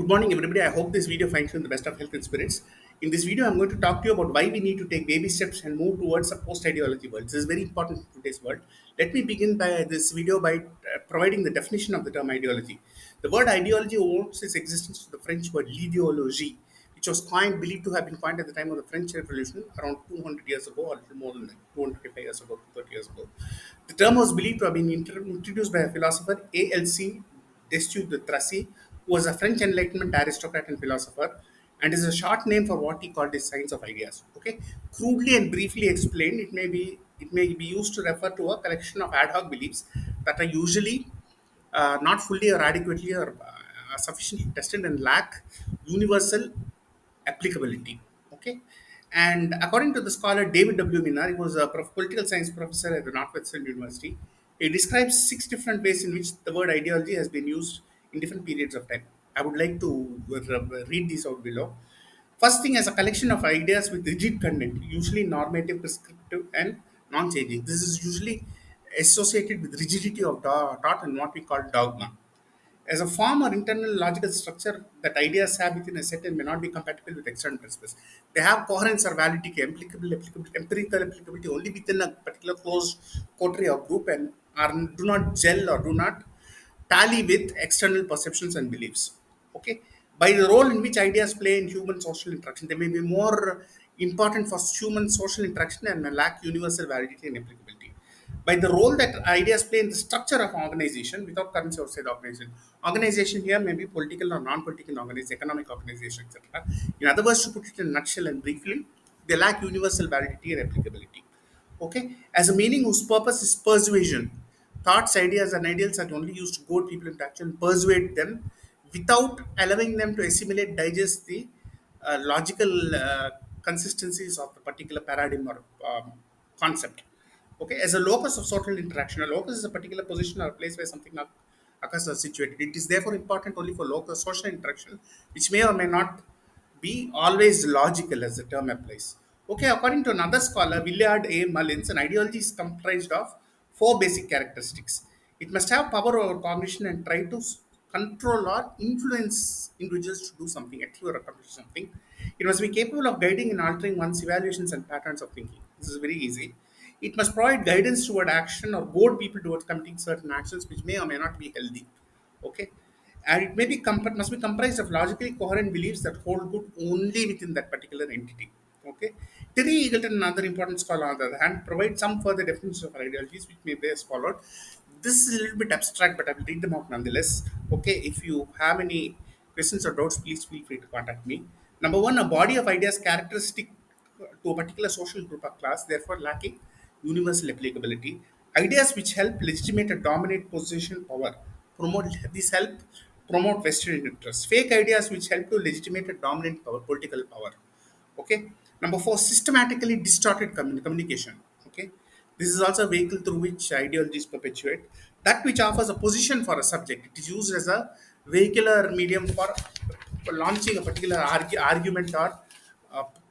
Good morning, everybody. I hope this video finds you in the best of health and spirits. In this video, I'm going to talk to you about why we need to take baby steps and move towards a post-ideology world. This is very important in today's world. Let me begin by this video by providing the definition of the term ideology. The word ideology owes its existence to the French word l'idéologie, which was believed to have been coined at the time of the French Revolution around 200 years ago, or a little more than that, 225 years ago, 30 years ago. The term was believed to have been introduced by a philosopher, A.L.C. Destutt de Tracy, who was a French Enlightenment aristocrat and philosopher, and is a short name for what he called the science of ideas. Okay, crudely and briefly explained, it may be used to refer to a collection of ad hoc beliefs that are usually not fully or adequately or sufficiently tested and lack universal applicability. Okay, and according to the scholar David W. Minar, he was a political science professor at the Northwestern University. He describes six different ways in which the word ideology has been used in different periods of time. I would like to read these out below. First thing, as a collection of ideas with rigid content, usually normative, prescriptive, and non-changing. This is usually associated with rigidity of thought and what we call dogma. As a form or internal logical structure that ideas have within a set and may not be compatible with external principles. They have coherence or validity, empirical applicability only within a particular closed coterie or group and do not gel or do not tally with external perceptions and beliefs. Okay, by the role in which ideas play in human social interaction, they may be more important for human social interaction and may lack universal validity and applicability. By the role that ideas play in the structure of organization without currency outside the organization. Organization here may be political or non-political organization, economic organization, etc. In other words, to put it in a nutshell and briefly, they lack universal validity and applicability. Okay, as a meaning whose purpose is persuasion. Thoughts, ideas, and ideals are only used to goad people into action, persuade them without allowing them to assimilate, digest the logical consistencies of the particular paradigm or concept. Okay, as a locus of social interaction, a locus is a particular position or place where something occurs or situated. It is therefore important only for local social interaction, which may or may not be always logical as the term applies. Okay, according to another scholar, Willard A. Mullins, an ideology is comprised of four basic characteristics. It must have power over cognition and try to control or influence individuals to do something, achieve or accomplish something. It must be capable of guiding and altering one's evaluations and patterns of thinking. This is very easy. It must provide guidance toward action or goad people towards committing certain actions which may or may not be healthy. Okay, and it must be comprised of logically coherent beliefs that hold good only within that particular entity. Okay, Terry Eagleton, another important scholar on the other hand, provides some further definitions of ideologies which may be as followed. This is a little bit abstract, but I will read them out nonetheless. Okay, if you have any questions or doubts, please feel free to contact me. Number one, a body of ideas characteristic to a particular social group or class, therefore lacking universal applicability. Ideas which help legitimate a dominate position power. Promote these help promote vested interests. Fake ideas which help to legitimate a dominant power, political power. Okay. Number four, systematically distorted communication. Okay. This is also a vehicle through which ideologies perpetuate. That which offers a position for a subject. It is used as a vehicular medium for launching a particular argument or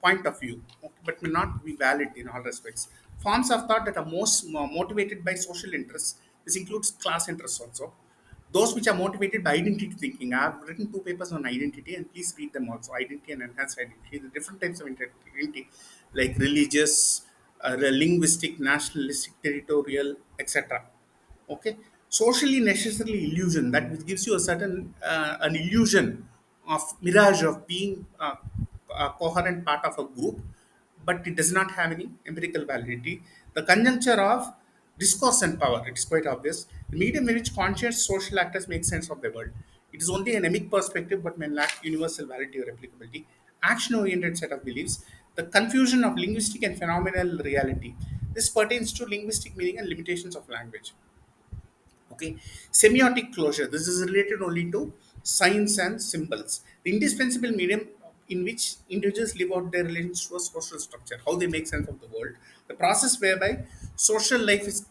point of view, okay, but may not be valid in all respects. Forms of thought that are most motivated by social interests. This includes class interests also. Those which are motivated by identity thinking. I have written two papers on identity, and please read them also. Identity and enhanced identity. The different types of identity, like religious, linguistic, nationalistic, territorial, etc. Okay, socially necessarily illusion that which gives you a certain an illusion of mirage of being a coherent part of a group, but it does not have any empirical validity. The conjuncture of discourse and power, it is quite obvious. The medium in which conscious social actors make sense of the world. It is only an emic perspective but may lack universal validity or applicability. Action oriented set of beliefs. The confusion of linguistic and phenomenal reality. This pertains to linguistic meaning and limitations of language. Okay, semiotic closure. This is related only to signs and symbols. The indispensable medium in which individuals live out their relations to a social structure, how they make sense of the world, the process whereby social life is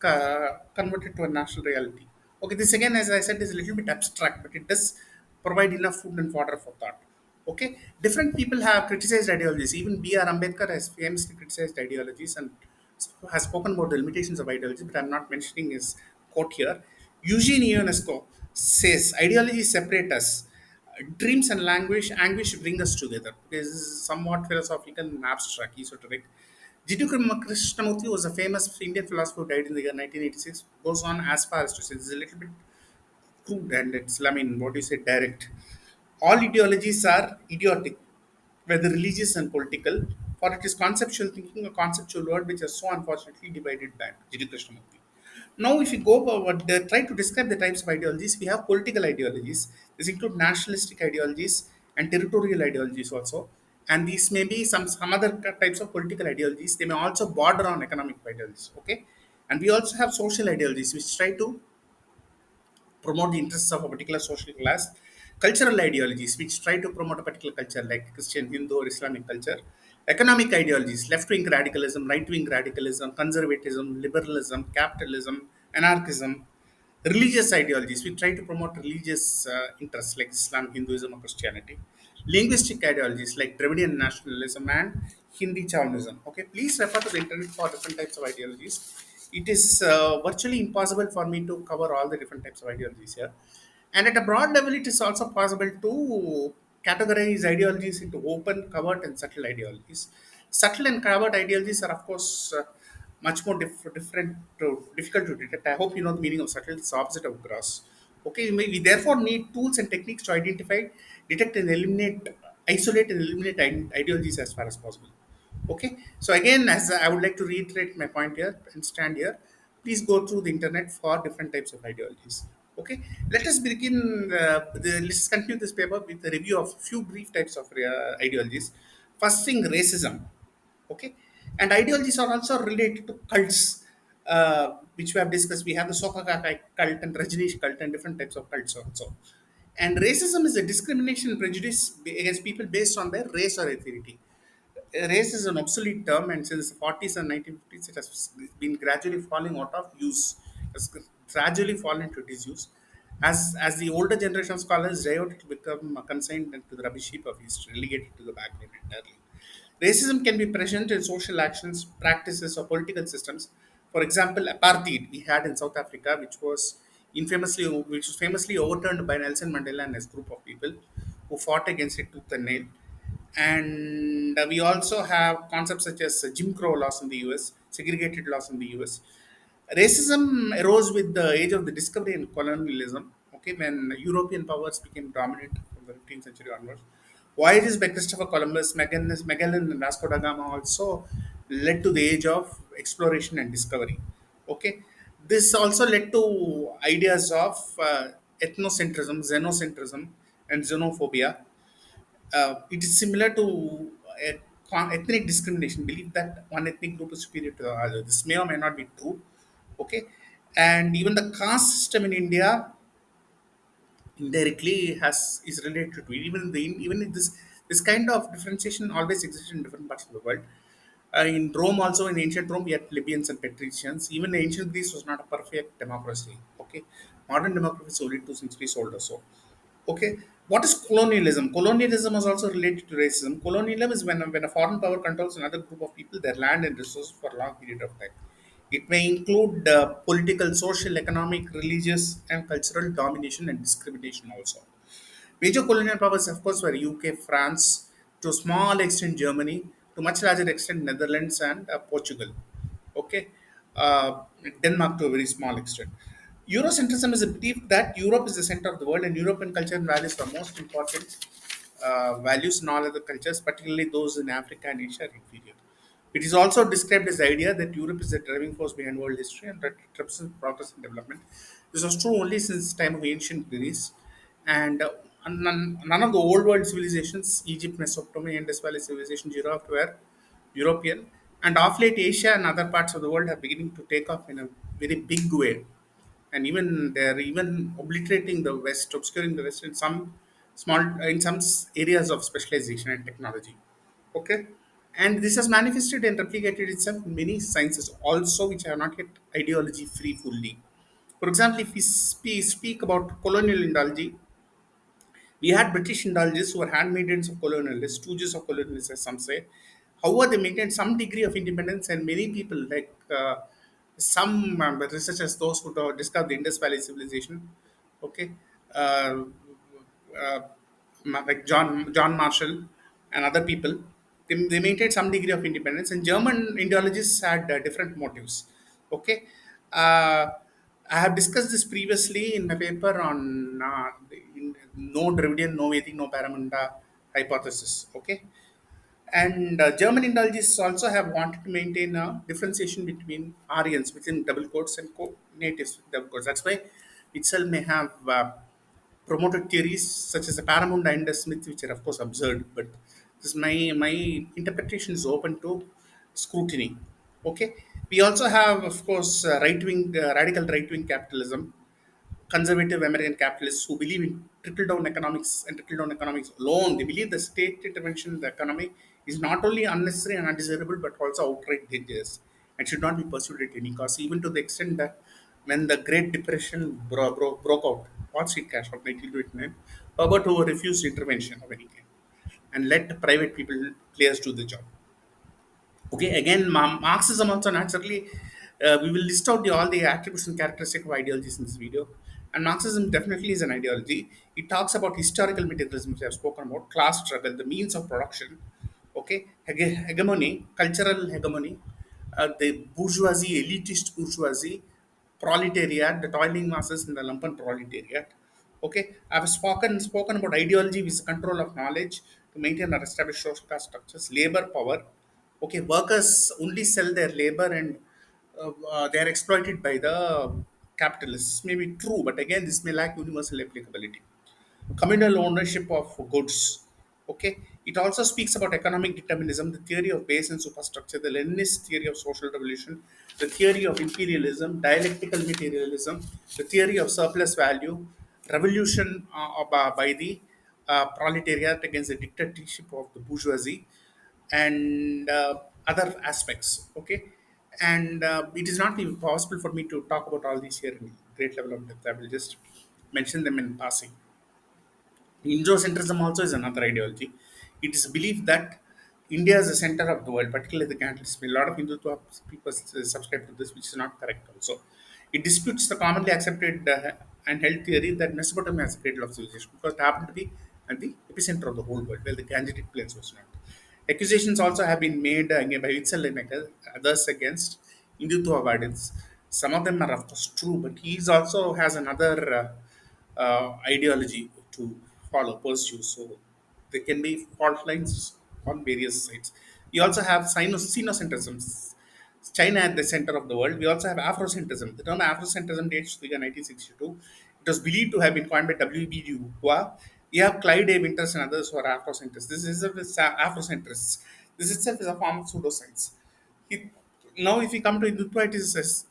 converted to a national reality. Okay, this again, as I said, is a little bit abstract, but it does provide enough food and fodder for thought. Okay, different people have criticized ideologies. Even B.R. Ambedkar has famously criticized ideologies and has spoken about the limitations of ideology, but I'm not mentioning his quote here. Eugene Ionesco says ideologies separate us. Dreams and anguish bring us together. This is somewhat philosophical and abstract, esoteric. Jiddu Krishnamurti was a famous Indian philosopher who died in the year 1986. Goes on as far as to say this is a little bit crude and it's, I mean, what do you say, direct. All ideologies are idiotic, whether religious and political, for it is conceptual thinking, a conceptual world which is so unfortunately divided back. Jiddu Krishnamurti. Now, if you go forward, try to describe the types of ideologies, we have political ideologies. This include nationalistic ideologies and territorial ideologies also. And these may be some other types of political ideologies. They may also border on economic ideologies. Okay. And we also have social ideologies which try to promote the interests of a particular social class, cultural ideologies which try to promote a particular culture like Christian, Hindu, or Islamic culture, economic ideologies, left wing radicalism, right wing radicalism, conservatism, liberalism, capitalism, anarchism, religious ideologies we try to promote religious interests like Islam, Hinduism, or Christianity, linguistic ideologies like Dravidian nationalism and Hindi chauvinism. Okay, please refer to the internet for different types of ideologies. It is virtually impossible for me to cover all the different types of ideologies here. And at a broad level, it is also possible to categorize ideologies into open, covert, and subtle ideologies. Subtle and covert ideologies are, of course, much more different, difficult to detect. I hope you know the meaning of subtle. It's the opposite of gross. Okay, we therefore need tools and techniques to identify, detect, and eliminate, isolate, and eliminate ideologies as far as possible. Okay, so again, as I would like to reiterate my point here and stand here, please go through the internet for different types of ideologies. Okay, let us begin. Let's continue this paper with a review of few brief types of ideologies. First thing, racism. Okay, and ideologies are also related to cults, which we have discussed. We have the Soka Gakkai cult and Rajneesh cult and different types of cults also. And racism is a discrimination and prejudice against people based on their race or ethnicity. Race is an obsolete term, and since the 40s and 1950s, it has been gradually falling out of use. Has gradually fallen into disuse. As the older generation of scholars die out, it will become consigned to the rubbish heap of history, relegated to the background entirely. Racism can be present in social actions, practices, or political systems. For example, apartheid we had in South Africa, which was famously overturned by Nelson Mandela and his group of people who fought against it tooth and nail. And we also have concepts such as Jim Crow laws in the US, segregated laws in the US. Racism arose with the age of the discovery and colonialism, okay, when European powers became dominant from the 15th century onwards. Voyages by Christopher Columbus, Magellan, and Vasco da Gama also led to the age of exploration and discovery. Okay, this also led to ideas of ethnocentrism, xenocentrism, and xenophobia. It is similar to ethnic discrimination, belief that one ethnic group is superior to the other. This may or may not be true. Okay, and even the caste system in India indirectly has is related to it. Even if this kind of differentiation always exists in different parts of the world. In Rome, also in ancient Rome, we had plebeians and patricians. Even ancient Greece was not a perfect democracy. Okay, modern democracy is only 2 centuries old or so. Okay, what is colonialism? Colonialism is also related to racism. Colonialism is when a foreign power controls another group of people, their land and resources for a long period of time. It may include political, social, economic, religious, and cultural domination and discrimination also. Major colonial powers, of course, were UK, France, to a small extent Germany, to much larger extent Netherlands and Portugal. Okay, uh, Denmark to a very small extent. Eurocentrism is a belief that Europe is the center of the world and European culture and values are most important values in all other cultures, particularly those in Africa and Asia, are inferior. It is also described as the idea that Europe is the driving force behind world history and that it represents progress and development. This was true only since the time of ancient Greece, and none of the old world civilizations, Egypt, Mesopotamia, Indus Valley civilization, Europe, were European. And off late, Asia and other parts of the world are beginning to take off in a very big way, and even they're even obliterating the West, obscuring the West in some areas of specialization and technology. Okay, and this has manifested and replicated itself in many sciences also, which are not yet ideology free fully. For example, if we speak about colonial indology, we had British indulgers who were handmaidens of colonialists, stooges of colonialists, as some say. However, they maintained some degree of independence, and many people, like some researchers, those who discovered the Indus Valley civilization, okay, uh, uh, like John Marshall and other people. They maintained some degree of independence, and German ideologists had different motives. Okay, uh, I have discussed this previously in my paper on no Dravidian, no Vedic, no Paramunda hypothesis. Okay, and German ideologists also have wanted to maintain a differentiation between Aryans within double quotes and natives with double quotes. That's why itself may have promoted theories such as the Paramount Indus myth, which are of course absurd, but this my interpretation is open to scrutiny. Okay, we also have of course radical right wing capitalism, conservative American capitalists who believe in trickle down economics and trickle down economics alone. They believe the state intervention in the economy is not only unnecessary and undesirable but also outright dangerous and should not be pursued at any cost, even to the extent that when the Great Depression broke out, Wall Street crash of 1929, Herbert Hoover refused intervention of any kind and let private people players do the job. Okay, again, Marxism also naturally, we will list out all the attributes and characteristics of ideologies in this video. And Marxism definitely is an ideology. It talks about historical materialism, which I have spoken about, class struggle, the means of production, okay, hegemony, cultural hegemony, the bourgeoisie, elitist bourgeoisie, proletariat, the toiling masses, and the lumpen proletariat. Okay, I've spoken about ideology with control of knowledge to maintain or establish social class structures, labor power. Okay, workers only sell their labor and they are exploited by the capitalists. May be true, but again, this may lack universal applicability. Communal ownership of goods. Okay, it also speaks about economic determinism, the theory of base and superstructure, the Leninist theory of social revolution, the theory of imperialism, dialectical materialism, the theory of surplus value, revolution by the proletariat against the dictatorship of the bourgeoisie, and other aspects. Okay, and it is not even possible for me to talk about all these here in great level of depth. I will just mention them in passing. Indocentrism also is another ideology. It is believed that India is the center of the world, particularly the countries. A lot of Hindutva people subscribe to this, which is not correct also. It disputes the commonly accepted and held theory that Mesopotamia is the cradle of civilization because it happened to be at the epicenter of the whole world, while the Gangetic Plains was not. Accusations also have been made by Witzel and others against Hindutva. Some of them are of course true, but he is also has another ideology to follow, pursue. So there can be fault lines on various sides. We also have Sinocentrism, China at the center of the world. We also have Afrocentrism. The term Afrocentrism dates to the year 1962. It was believed to have been coined by W.B. Du Bois. We have Clyde A. Winters and others who are Afrocentrists. This is Afrocentrists. This itself is a form of pseudoscience. It, Now, if we come to Hindutva,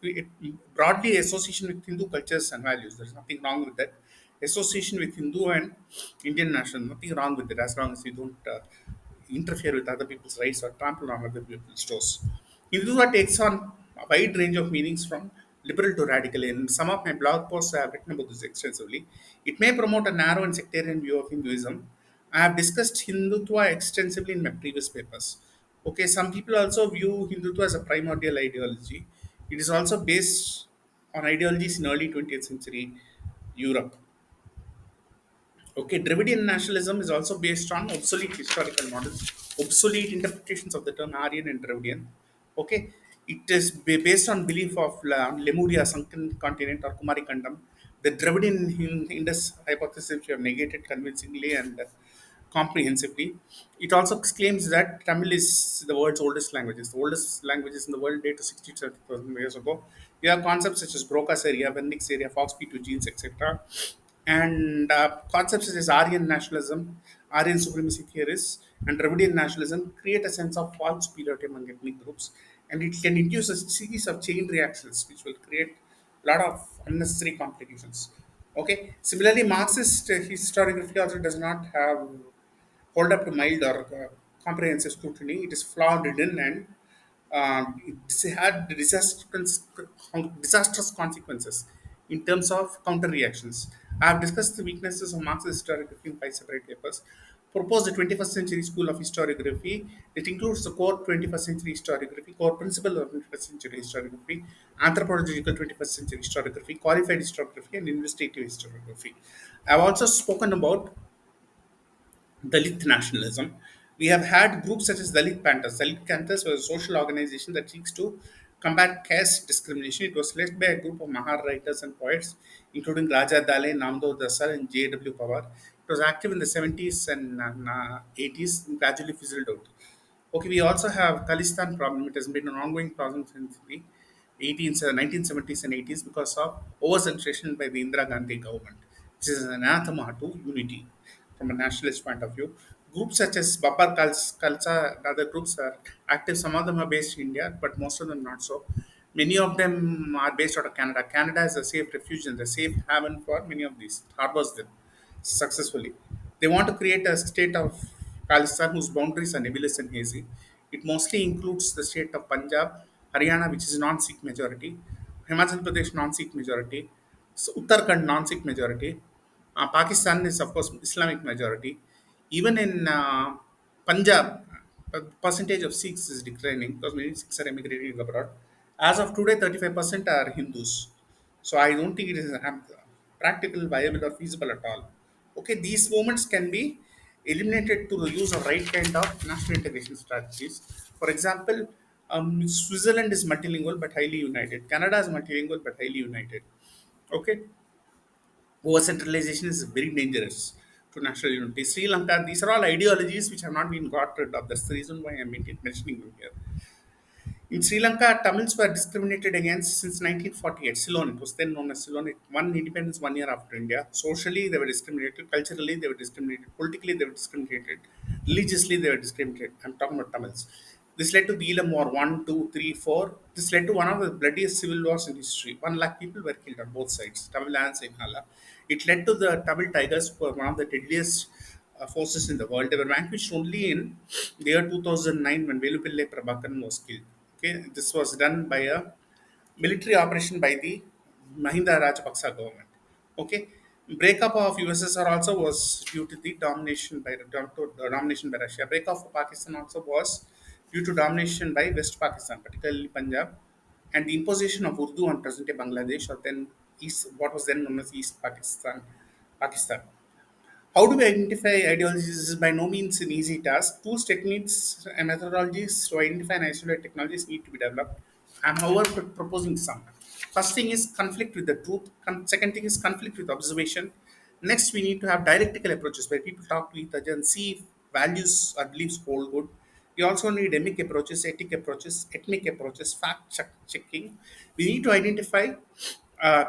it broadly association with Hindu cultures and values. There's nothing wrong with that. Association with Hindu and Indian national, nothing wrong with it as long as we don't interfere with other people's rights or trample on other people's toes. Hindutva takes on a wide range of meanings from liberal to radical. In some of my blog posts, I have written about this extensively. It may promote a narrow and sectarian view of Hinduism. I have discussed Hindutva extensively in my previous papers. Okay, some people also view Hindutva as a primordial ideology. It is also based on ideologies in early 20th century Europe. Okay, Dravidian nationalism is also based on obsolete historical models, obsolete interpretations of the term Aryan and Dravidian. Okay, it is based on belief of Lemuria, sunken continent, or Kumari Kandam. The Dravidian Indus hypothesis we have negated convincingly and comprehensively. It also claims that Tamil is the world's oldest languages. The oldest languages in the world date to 60 to 70,000 years ago. We have concepts such as Broca's area, Vernix area, Fox-P2 genes, etc. And concepts such as Aryan nationalism, Aryan supremacy theorists, and Dravidian nationalism create a sense of false superiority among ethnic groups, and it can induce a series of chain reactions which will create a lot of unnecessary complications. Okay. Similarly, Marxist historiography also does not have hold up to mild or comprehensive scrutiny. It is flawed ridden and it had disastrous consequences in terms of counter reactions. I have discussed the weaknesses of Marxist historiography in five separate papers. Proposed the 21st century school of historiography. It includes the core 21st century historiography, core principle of 21st century historiography, anthropological 21st century historiography, qualified historiography, and investigative historiography. I have also spoken about Dalit nationalism. We have had groups such as Dalit Panthers. Dalit Panthers was a social organization that seeks to combat caste discrimination. It was led by a group of Mahar writers and poets, including Raja Dale, Namdo Dasar, and J.W. Pawar. It was active in the 70s and 80s and gradually fizzled out. Okay, we also have Khalistan problem. It has been an ongoing problem since the 1970s and 80s because of oversaturation by the Indira Gandhi government, which is an anathema to unity from a nationalist point of view. Groups such as Khalsa and other groups are active. Some of them are based in India, but most of them not so. Many of them are based out of Canada. Canada is a safe refuge and a safe haven for many of these, harbors them successfully. They want to create a state of Khalistan whose boundaries are nebulous and hazy. It mostly includes the state of Punjab, Haryana, which is non-Sikh majority, Himachal Pradesh non-Sikh majority, so Uttarakhand non-Sikh majority. Pakistan is of course Islamic majority. Even in Punjab, the percentage of Sikhs is declining because many Sikhs are emigrating abroad. As of today, 35% are Hindus. So I don't think it is practical, viable, or feasible at all. Okay, these movements can be eliminated through the use of right kind of national integration strategies. For example, Switzerland is multilingual but highly united. Canada is multilingual but highly united. Okay, over centralization is very dangerous to national unity. Sri Lanka, these are all ideologies which have not been got rid of. That's the reason why I'm mentioning them here. In Sri Lanka, Tamils were discriminated against since 1948. Ceylon, it was then known as Ceylon. It won independence 1 year after India. Socially, they were discriminated. Culturally, they were discriminated. Politically, they were discriminated. Religiously, they were discriminated. I'm talking about Tamils. This led to the Elam War 1, 2, 3, 4. This led to one of the bloodiest civil wars in history. 1 lakh people were killed on both sides, Tamil and Sinhala. It led to the Tamil Tigers, who were one of the deadliest forces in the world. They were vanquished only in the year 2009 when Velupillai Prabhakaran was killed. Okay, this was done by a military operation by the Mahinda Rajapaksa government. Okay, breakup of USSR also was due to the domination by Russia. Breakup of Pakistan also was due to domination by West Pakistan, particularly Punjab, and the imposition of Urdu on present-day Bangladesh, or then East, what was then known as East Pakistan. Pakistan. How do we identify ideologies? This is by no means an easy task. Tools, techniques, and methodologies to identify and isolate technologies need to be developed. I'm however proposing some. First thing is conflict with the truth. Second thing is conflict with observation. Next, we need to have dialectical approaches where people talk to each other and see if values or beliefs hold good. We also need ethnic approaches, checking. We need to identify uh,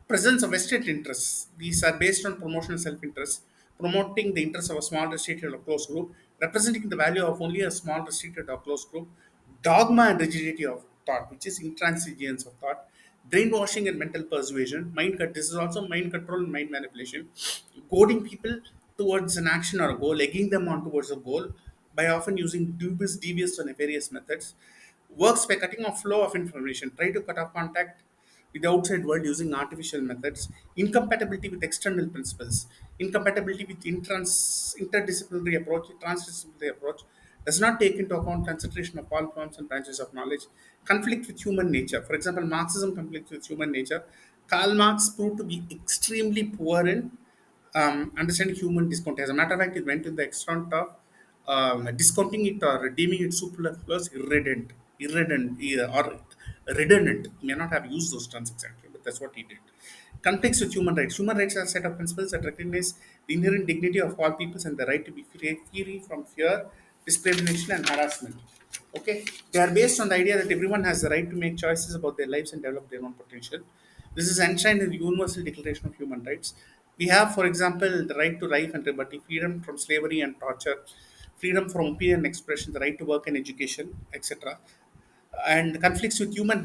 presence of vested interests. These are based on promotional self-interest, promoting the interests of a small restricted or close group, representing the value of only a small restricted or close group, dogma and rigidity of thought, which is intransigence of thought, brainwashing and mental persuasion, mind cut. This is also mind control and mind manipulation, goading people towards an action or a goal, egging them on towards a goal by often using devious or nefarious methods, works by cutting off flow of information, try to cut off contact with the outside world using artificial methods, incompatibility with external principles, incompatibility with interdisciplinary approach, transdisciplinary approach, does not take into account consideration of all forms and branches of knowledge, conflict with human nature. For example, Marxism conflicts with human nature. Karl Marx proved to be extremely poor in understanding human discount. As a matter of fact, it went to the extent of discounting it or deeming it superfluous, or redundant. He may not have used those terms exactly, but that's what he did. Conflicts with human rights. Human rights are a set of principles that recognize the inherent dignity of all peoples and the right to be free from fear, discrimination, and harassment. Okay, they are based on the idea that everyone has the right to make choices about their lives and develop their own potential. This is enshrined in the Universal Declaration of Human Rights. We have, for example, the right to life and liberty, freedom from slavery and torture, freedom from opinion and expression, the right to work and education, etc. And conflicts with human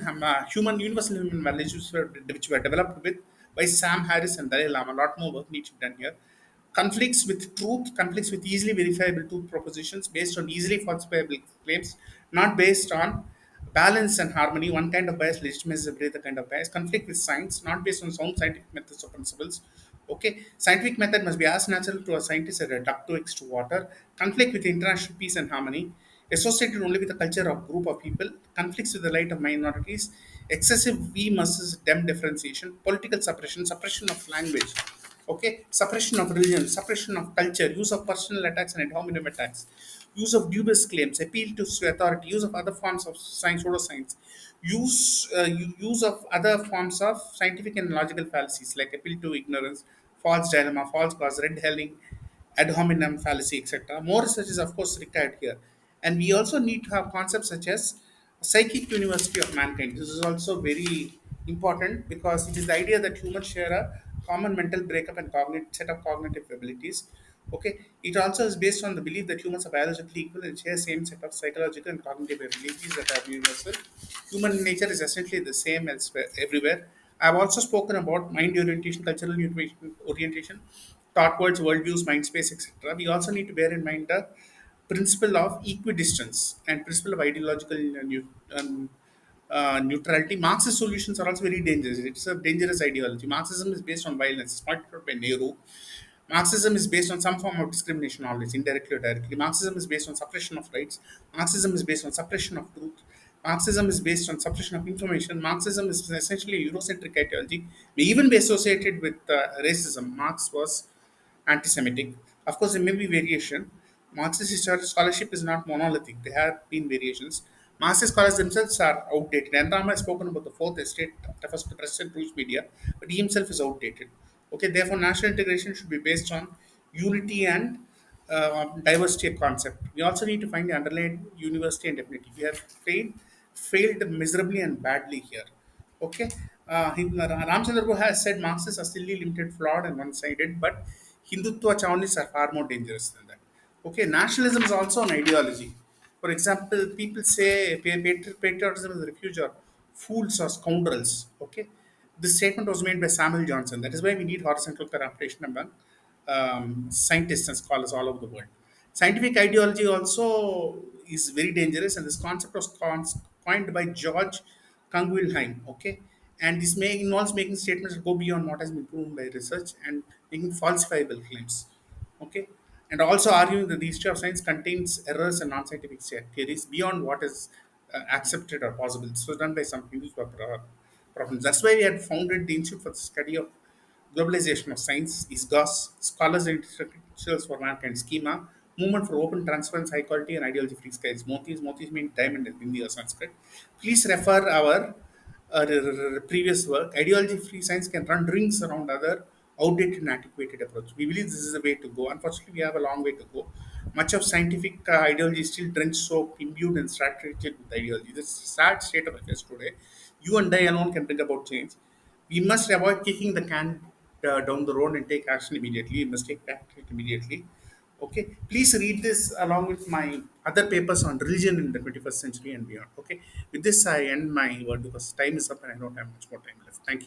universal human values which were developed with by Sam Harris and Dalai Lama. A lot more work needs to be done here. Conflicts with truth, conflicts with easily verifiable truth propositions based on easily falsifiable claims, not based on balance and harmony. One kind of bias legitimizes every other kind of bias. Conflict with science, not based on sound scientific methods or principles. Okay, scientific method must be as natural to a scientist as a duck to eggs to water. Conflict with international peace and harmony, associated only with a culture or group of people. Conflicts with the right of minorities, excessive we versus them differentiation, political suppression, suppression of language. Okay, suppression of religion, suppression of culture, use of personal attacks and ad hominem attacks, use of dubious claims, appeal to authority, use of other forms of science, pseudoscience, use of other forms of scientific and logical fallacies like appeal to ignorance, false dilemma, false cause, red herring, ad hominem fallacy, etc. More research is, of course, required here. And we also need to have concepts such as psychic university of mankind. This is also very important because it is the idea that humans share a common mental breakup and set of cognitive abilities. Okay, it also is based on the belief that humans are biologically equal and share same set of psychological and cognitive abilities that are universal. Human nature is essentially the same elsewhere, everywhere. I've also spoken about mind orientation, cultural orientation, thought words, worldviews, mind space, etc. We also need to bear in mind the principle of equidistance and principle of ideological neutrality. Marxist solutions are also very dangerous. It's a dangerous ideology. Marxism is based on violence. It's pointed out by Nehru. Marxism is based on some form of discrimination, always, indirectly or directly. Marxism is based on suppression of rights. Marxism is based on suppression of truth. Marxism is based on suppression of information. Marxism is essentially a Eurocentric ideology. May even be associated with racism. Marx was anti-Semitic. Of course, there may be variation. Marxist scholarship is not monolithic. There have been variations. Marxist scholars themselves are outdated. And Rama has spoken about the fourth estate, refers to the present Bruce media, but he himself is outdated. Okay, therefore, national integration should be based on unity and diversity of concept. We also need to find the underlying university and definitely. We have failed miserably and badly here. Okay, Ramchandra Guru has said Marxists are still limited, flawed, and one-sided, but Hindutva chaunis are far more dangerous than that. Okay, nationalism is also an ideology. For example, people say patriotism is a refuge or fools or scoundrels. Okay, this statement was made by Samuel Johnson. That is why we need horizontal cooperation among scientists and scholars all over the world. Scientific ideology also is very dangerous, and this concept was coined by George Kungwilheim. Okay, and this may involves making statements that go beyond what has been proven by research and making falsifiable claims. Okay, and also arguing that the history of science contains errors and non-scientific theories beyond what is accepted or possible. This was done by some Hindus who are prophets. That's why we had founded the Institute for the Study of Globalization of Science, ISGOS, Scholars and Intellectuals for Mankind, Schema, Movement for Open Transparency, High Quality and Ideology Free Skies. Motis mean diamond in Hindi or Sanskrit. Please refer our previous work. Ideology free science can run rings around other outdated and antiquated approach. We believe this is the way to go. Unfortunately, we have a long way to go. Much of scientific ideology is still drenched, soaked, imbued, and saturated with ideology. This is a sad state of affairs today. You and I alone can bring about change. We must avoid kicking the can down the road and take action immediately. We must take action immediately. Okay, please read this along with my other papers on religion in the 21st century and beyond. Okay, with this, I end my word because time is up and I don't have much more time left. Thank you.